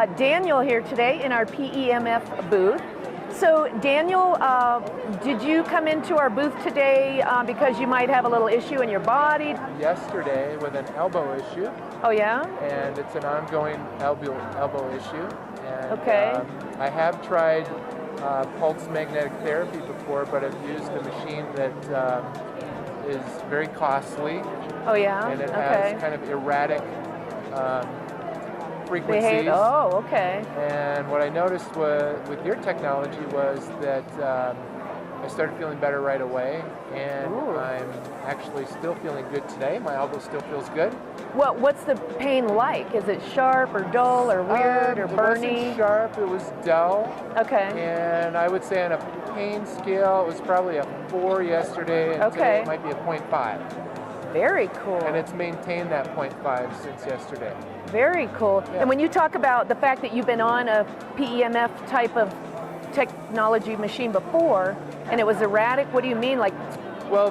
Daniel here today in our PEMF booth. So Daniel, did you come into our booth today because you might have a little issue in your body? Yesterday with an elbow issue. Oh yeah? And it's an ongoing elbow issue. And, okay. I have tried pulse magnetic therapy before, but I've used a machine that is very costly. Oh yeah? And it has kind of erratic frequencies. Oh, okay. And what I noticed with your technology was that I started feeling better right away, and I'm actually still feeling good today. My elbow still feels good. What's the pain like? Is it sharp or dull or weird or burny? It wasn't sharp, it was dull. Okay. And I would say on a pain scale, it was probably a 4 yesterday, and today it might be a 0.5. Very cool. And it's maintained that 0.5 since yesterday. Very cool. Yeah. And when you talk about the fact that you've been on a PEMF type of technology machine before, and it was erratic, what do you mean? Like? Well,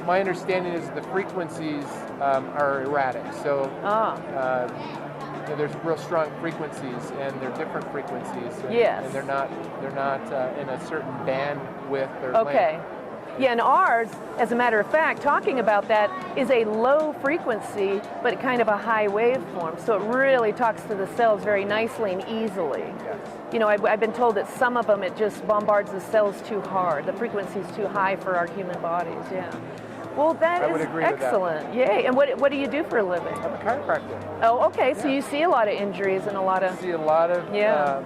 my understanding is the frequencies are erratic. So there's real strong frequencies, and they're different frequencies. And, and they're not in a certain bandwidth or length. Yeah, and ours, as a matter of fact, talking about that, is a low frequency, but kind of a high waveform. So it really talks to the cells very nicely and easily. Yes. You know, I've been told that some of them, it just bombards the cells too hard. The frequency's too high for our human bodies, Well, that is excellent. Yay. And what do you do for a living? I'm a chiropractor. Oh, okay. So you see a lot of injuries and a lot of... I see a lot of...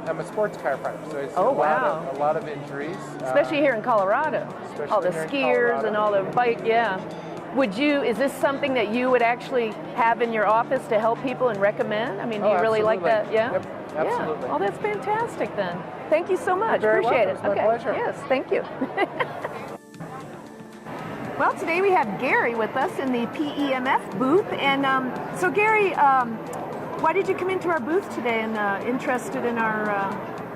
I'm a sports chiropractor, so I see a lot of injuries. Especially here in Colorado. All the skiers and all the bike, is this something that you would actually have in your office to help people and recommend? I mean, do you really like that? Yeah? Yep, absolutely. Yeah. Oh, that's fantastic then. Thank you so much. You're very Appreciate welcome. it. It's my pleasure. Yes, thank you. Well, today we have Gary with us in the PEMF booth. And so Gary, why did you come into our booth today and interested in our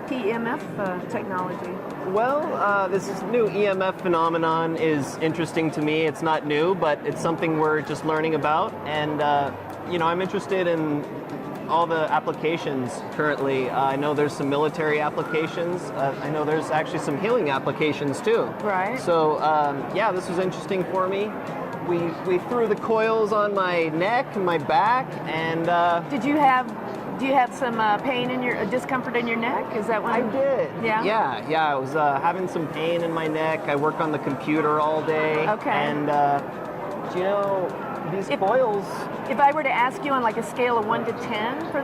PEMF technology? Well, this new EMF phenomenon is interesting to me. It's not new, but it's something we're just learning about. And, I'm interested in all the applications currently. I know there's some military applications. I know there's actually some healing applications too. Right. So, this was interesting for me. We threw the coils on my neck and my back, and... Do you have some pain in your discomfort in your neck? Is that one? I did. Yeah? I was having some pain in my neck. I work on the computer all day. Okay. And, these coils... If I were to ask you on like a scale of 1 to 10 for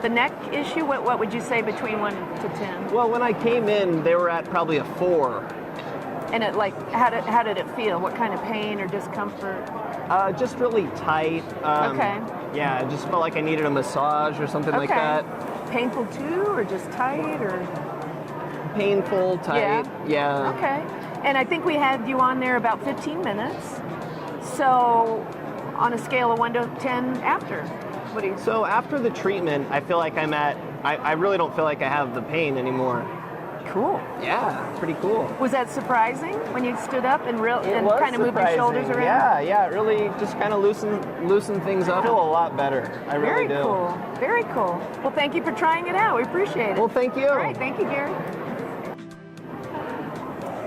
the neck issue, what would you say between 1 to 10? Well, when I came in, they were at probably a 4. And how did it feel? What kind of pain or discomfort? Just really tight. Okay. Yeah, I just felt like I needed a massage or something like that. Painful too, or just tight, or? Painful, tight, yeah. Okay. And I think we had you on there about 15 minutes. So, on a scale of 1 to 10 after, what do you? So after the treatment, I feel like I really don't feel like I have the pain anymore. Cool. Yeah, pretty cool. Was that surprising when you stood up and kind of moved your shoulders around? Yeah, it really just kind of loosened things up. I feel a lot better. I really do. Very cool. Very cool. Well, thank you for trying it out. We appreciate it. Well, thank you. All right, thank you, Gary.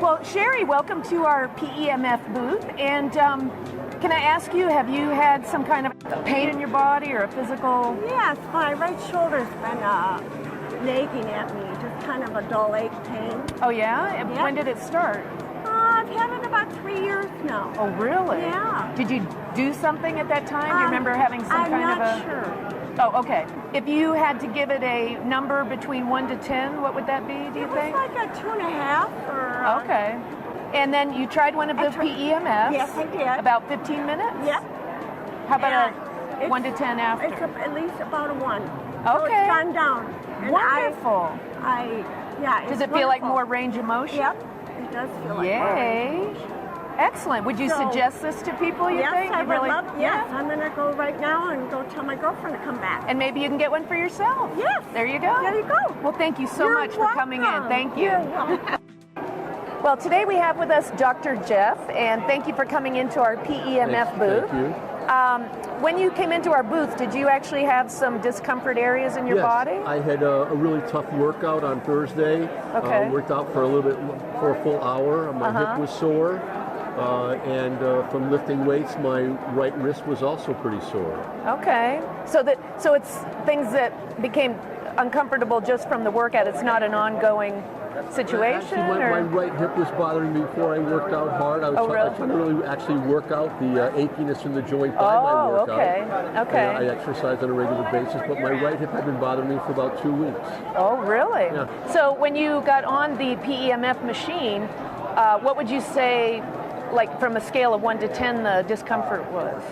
Well, Sherry, welcome to our PEMF booth. And can I ask you, have you had some kind of pain in your body or a physical? Yes, my right shoulder's been nagging at me, just kind of a dull ache pain. Oh yeah? Yep. When did it start? I've had it about 3 years now. Oh really? Yeah. Did you do something at that time? Do you remember having some I'm kind of a... not sure. Oh, okay. If you had to give it a number between 1 to 10, what would that be, do you think? It was like a 2.5 or... Okay. And then you tried one of the PEMFs? Yes, I did. About 15 minutes? Yep. How about a 1 to 10 after? It's at least about a 1. Okay. So it's gone down. And wonderful. Does it feel like more range of motion? Yep. It does feel like Yay. Excellent. Would you suggest this to people, you think? Yes, I would love. Yes, Yeah. I'm going to go right now and go tell my girlfriend to come back. And maybe you can get one for yourself. Yes. There you go. There you go. Well, thank you so much for coming in. Thank you. You're welcome. Well, today we have with us Dr. Jeff, and thank you for coming into our PEMF booth. Thank you. When you came into our booth, did you actually have some discomfort areas in your body? I had a really tough workout on Thursday. Okay. Worked out for for a full hour. My hip was sore. And from lifting weights, my right wrist was also pretty sore. Okay. So it's things that became uncomfortable just from the workout. It's not an ongoing situation? Actually, my right hip was bothering me before I worked out hard. I was trying to really actually work out the achiness in the joint by my workout. Okay. I exercise on a regular basis, but my right hip had been bothering me for about 2 weeks. Oh, really? Yeah. So when you got on the PEMF machine, what would you say, like from a scale of 1 to 10, the discomfort was?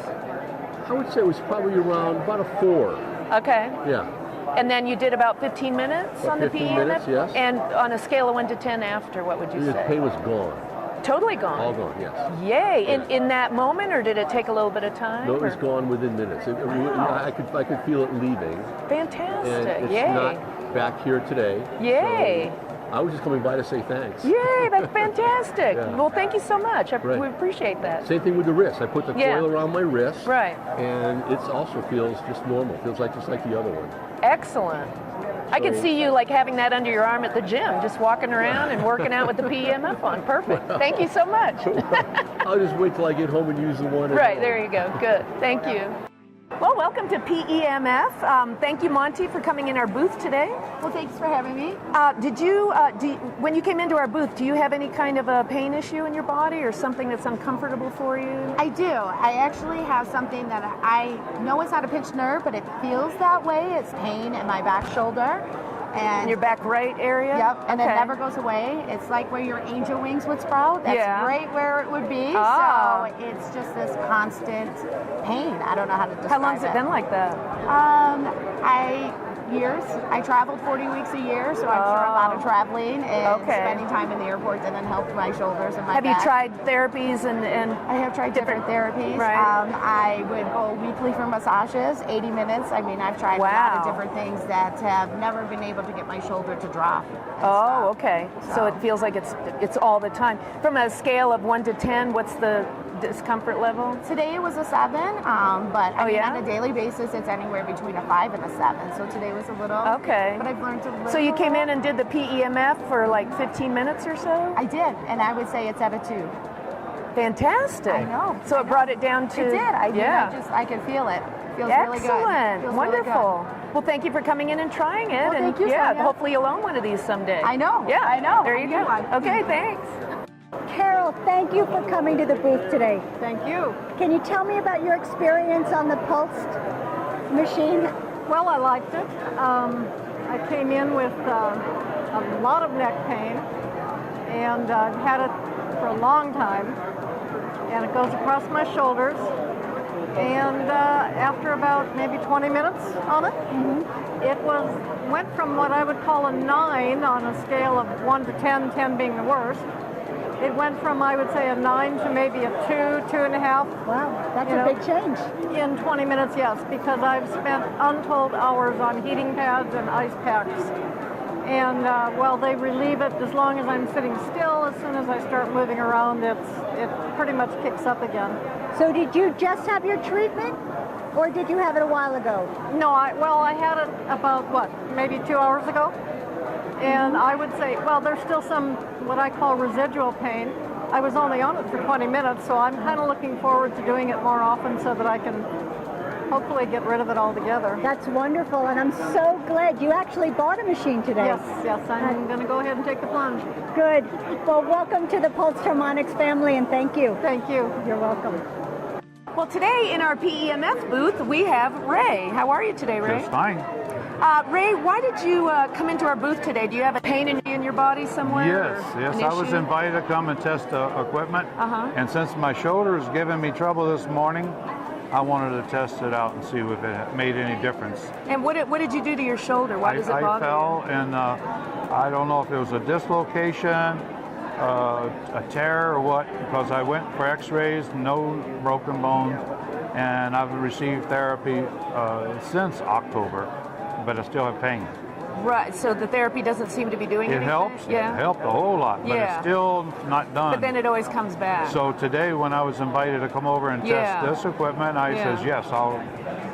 I would say it was probably around about a 4. Okay. Yeah. And then you did about 15 minutes About on the 15 PEMF? minutes, yes. And on a scale of 1 to 10 after, what would you The say? pain was gone. Totally gone? All gone, yes. Yay! Yeah. In that moment, or did it take a little bit of time? No, it was or? gone within minutes. I could feel it leaving. Fantastic! And it's Yay! not back here today. Yay! So I was just coming by to say thanks. Yay! That's fantastic. Yeah. Well, thank you so much. Right. We appreciate that. Same thing with the wrist. I put the coil around my wrist. Right. And it also feels just normal. Feels like just like the other one. Excellent. I could see you like having that under your arm at the gym, just walking around and working out with the PEMF on. Perfect. Thank you so much. I'll just wait till I get home and use the one. Right, there you go. Good. Thank you. Well, welcome to PEMF. Thank you, Monty, for coming in our booth today. Well, thanks for having me. When you came into our booth, do you have any kind of a pain issue in your body or something that's uncomfortable for you? I do. I actually have something that I know it's not a pinched nerve, but it feels that way. It's pain in my back shoulder. And in your back right area? Yep, and okay. It never goes away. It's like where your angel wings would sprout. That's right where it would be. Oh. So it's just this constant pain. I don't know how to describe it. How long's it been like that? Years. I traveled 40 weeks a year, so I'm sure a lot of traveling and spending time in the airport and then helped my shoulders and my back. Have you tried therapies and I have tried different therapies. Right. I would go weekly for massages, 80 minutes. I mean, I've tried a lot of different things that have never been able to get my shoulder to drop. Oh, okay. So it feels like it's all the time. From a scale of 1 to 10, what's the discomfort level? Today it was a 7, but I mean, on a daily basis it's anywhere between a 5 and a 7. So today was a little. Okay. But I've learned to live. So you came in and did the PEMF for like 15 minutes or so? I did, and I would say it's at a 2. Fantastic. I know. So it brought it down to. It did. I could feel it. Feels Excellent. really good. Feels Wonderful. Really good. Well, thank you for coming in and trying it. Well, thank you, Sonia. Hopefully you'll own one of these someday. I know. Yeah, I know. There you go. Okay, thanks. Carol, thank you for coming to the booth today. Thank you. Can you tell me about your experience on the Pulsed machine? Well, I liked it. I came in with a lot of neck pain, and I've had it for a long time, and it goes across my shoulders. And after about maybe 20 minutes on it, it went from what I would call a 9 on a scale of 1 to 10, 10 being the worst. It went from, I would say, a 9 to maybe a 2, 2.5. Wow, that's a big change. In 20 minutes, yes, because I've spent untold hours on heating pads and ice packs. And while they relieve it as long as I'm sitting still, as soon as I start moving around, it pretty much kicks up again. So did you just have your treatment, or did you have it a while ago? No, I had it about, maybe 2 hours ago? And I would say, well, there's still some what I call residual pain. I was only on it for 20 minutes, so I'm kind of looking forward to doing it more often so that I can hopefully get rid of it altogether. That's wonderful, and I'm so glad you actually bought a machine today. Yes, I'm going to go ahead and take the plunge. Good. Well, welcome to the Pulsed Harmonix family, and thank you. Thank you. You're welcome. Well, today in our PEMF booth, we have Ray. How are you today, Ray? Just fine. Ray, why did you come into our booth today? Do you have a pain in your body somewhere? Yes. I was invited to come and test the equipment. And since my shoulder is giving me trouble this morning, I wanted to test it out and see if it made any difference. And what did you do to your shoulder? Why does it bother you? I fell, and I don't know if it was a dislocation, a tear, or what, because I went for x-rays, no broken bones, and I've received therapy since October, but I still have pain. Right, so the therapy doesn't seem to be doing It anything? helps. Yeah. It helped a whole lot, but Yeah. it's still not done. But then it always comes back. So today when I was invited to come over and test this equipment, I says, yes, I'll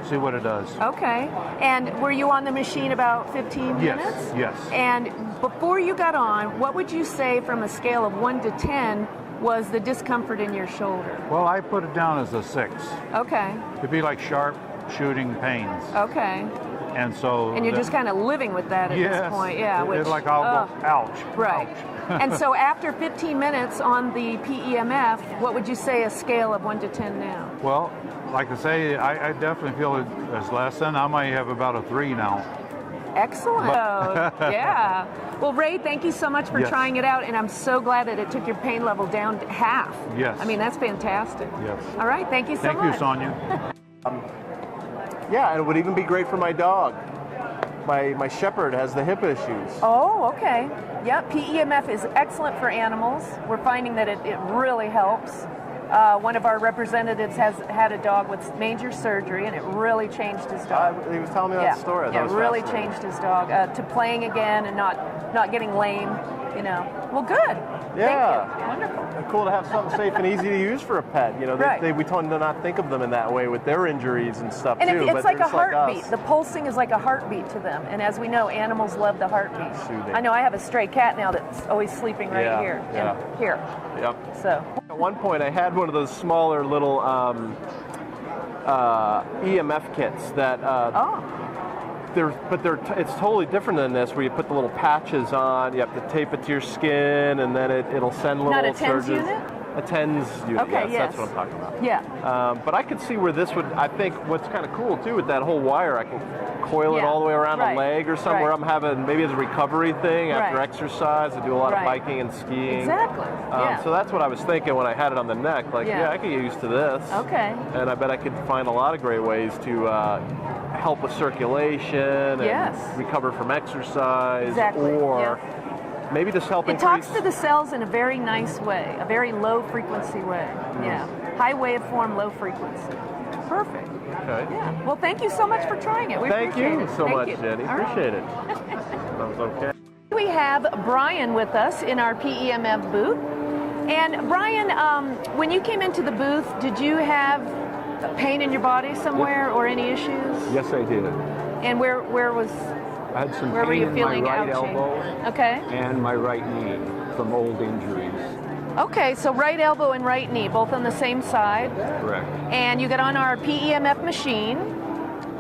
see what it does. Okay. And were you on the machine about 15 minutes? Yes. And before you got on, what would you say from a scale of 1 to 10 was the discomfort in your shoulder? Well, I put it down as a 6. Okay. It'd be like sharp shooting pains. Okay. And so... And you're just kind of living with that at this point. Yeah. It's like I'll go, ouch. Right. Ouch. And so after 15 minutes on the PEMF, what would you say a scale of 1 to 10 now? Well, like I say, I definitely feel it as lessen. I might have about a 3 now. Excellent. Yeah. Well, Ray, thank you so much for trying it out, and I'm so glad that it took your pain level down to half. Yes. I mean, that's fantastic. Yes. All right. Thank you so much. Thank you, Sonia. Yeah, and it would even be great for my dog. My shepherd has the hip issues. Oh, okay. Yep, PEMF is excellent for animals. We're finding that it really helps. One of our representatives has had a dog with major surgery, and it really changed his dog. He was telling me that story. I thought it was really fascinating. changed his dog to playing again and not getting lame. You know. Well, good. Yeah. Thank you. Wonderful. And cool to have something safe and easy to use for a pet. You know, we tend to not think of them in that way with their injuries and stuff and too. It's like a heartbeat. Like us. The pulsing is like a heartbeat to them. And as we know, animals love the heartbeat. Soothing. I know I have a stray cat now that's always sleeping right here. Yeah. And here. Yep. So. At one point, I had one of those smaller little EMF kits that. It's totally different than this, where you put the little patches on, you have to tape it to your skin, and then it'll send little Not a TENS surges. unit? A TENS unit, Okay, yes, that's what I'm talking about. Yeah. But I could see where this would, I think what's kind of cool too with that whole wire, I can coil it all the way around a leg or something where I'm having, maybe it's a recovery thing after exercise. I do a lot of biking and skiing. Exactly. So that's what I was thinking when I had it on the neck. Like, I could get used to this. Okay. And I bet I could find a lot of great ways to help with circulation and recover from exercise, or maybe just help increase. It talks to the cells in a very nice way, a very low frequency way. Yeah. High waveform, low frequency. Perfect. Okay. Yeah. Well, thank you so much for trying it. We Thank appreciate you it. so Thank much, you. Jenny. All right. Appreciate it. That was okay. We have Brian with us in our PEMF booth. And Brian, when you came into the booth, did you have pain in your body somewhere or any issues? Yes, I did. And where was? I had some Where were pain you in feeling my right ouching? elbow Okay. and my right knee from old injuries. Okay, so right elbow and right knee, both on the same side. Correct. And you got on our PEMF machine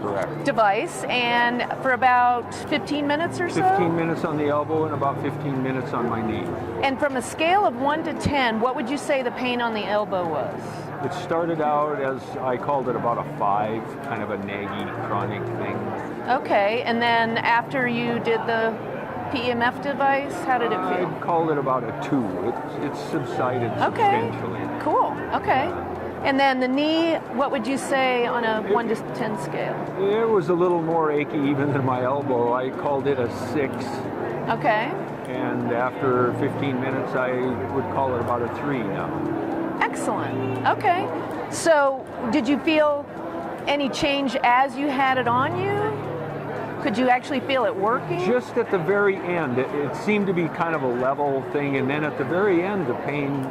Correct. device, and for about 15 minutes or so? 15 minutes on the elbow and about 15 minutes on my knee. And from a scale of 1 to 10, what would you say the pain on the elbow was? It started out as, I called it about a 5, kind of a naggy, chronic thing. Okay, and then after you did the PEMF device, how did it feel? I'd call it about a 2. It's subsided substantially. Cool, okay. And then the knee, what would you say on a 1 to 10 scale? It was a little more achy even than my elbow. I called it a 6. Okay. And after 15 minutes, I would call it about a 3 now. Excellent. Okay. So did you feel any change as you had it on you? Could you actually feel it working? Just at the very end. It seemed to be kind of a level thing, and then at the very end, the pain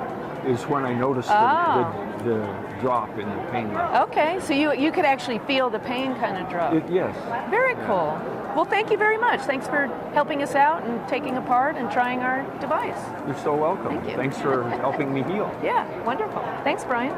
is when I noticed the drop in the pain level. Okay, so you could actually feel the pain kind of drop. Yes. Very cool. Well, thank you very much. Thanks for helping us out and taking apart and trying our device. You're so welcome. Thank you. Thanks for helping me heal. Yeah, wonderful. Thanks, Brian.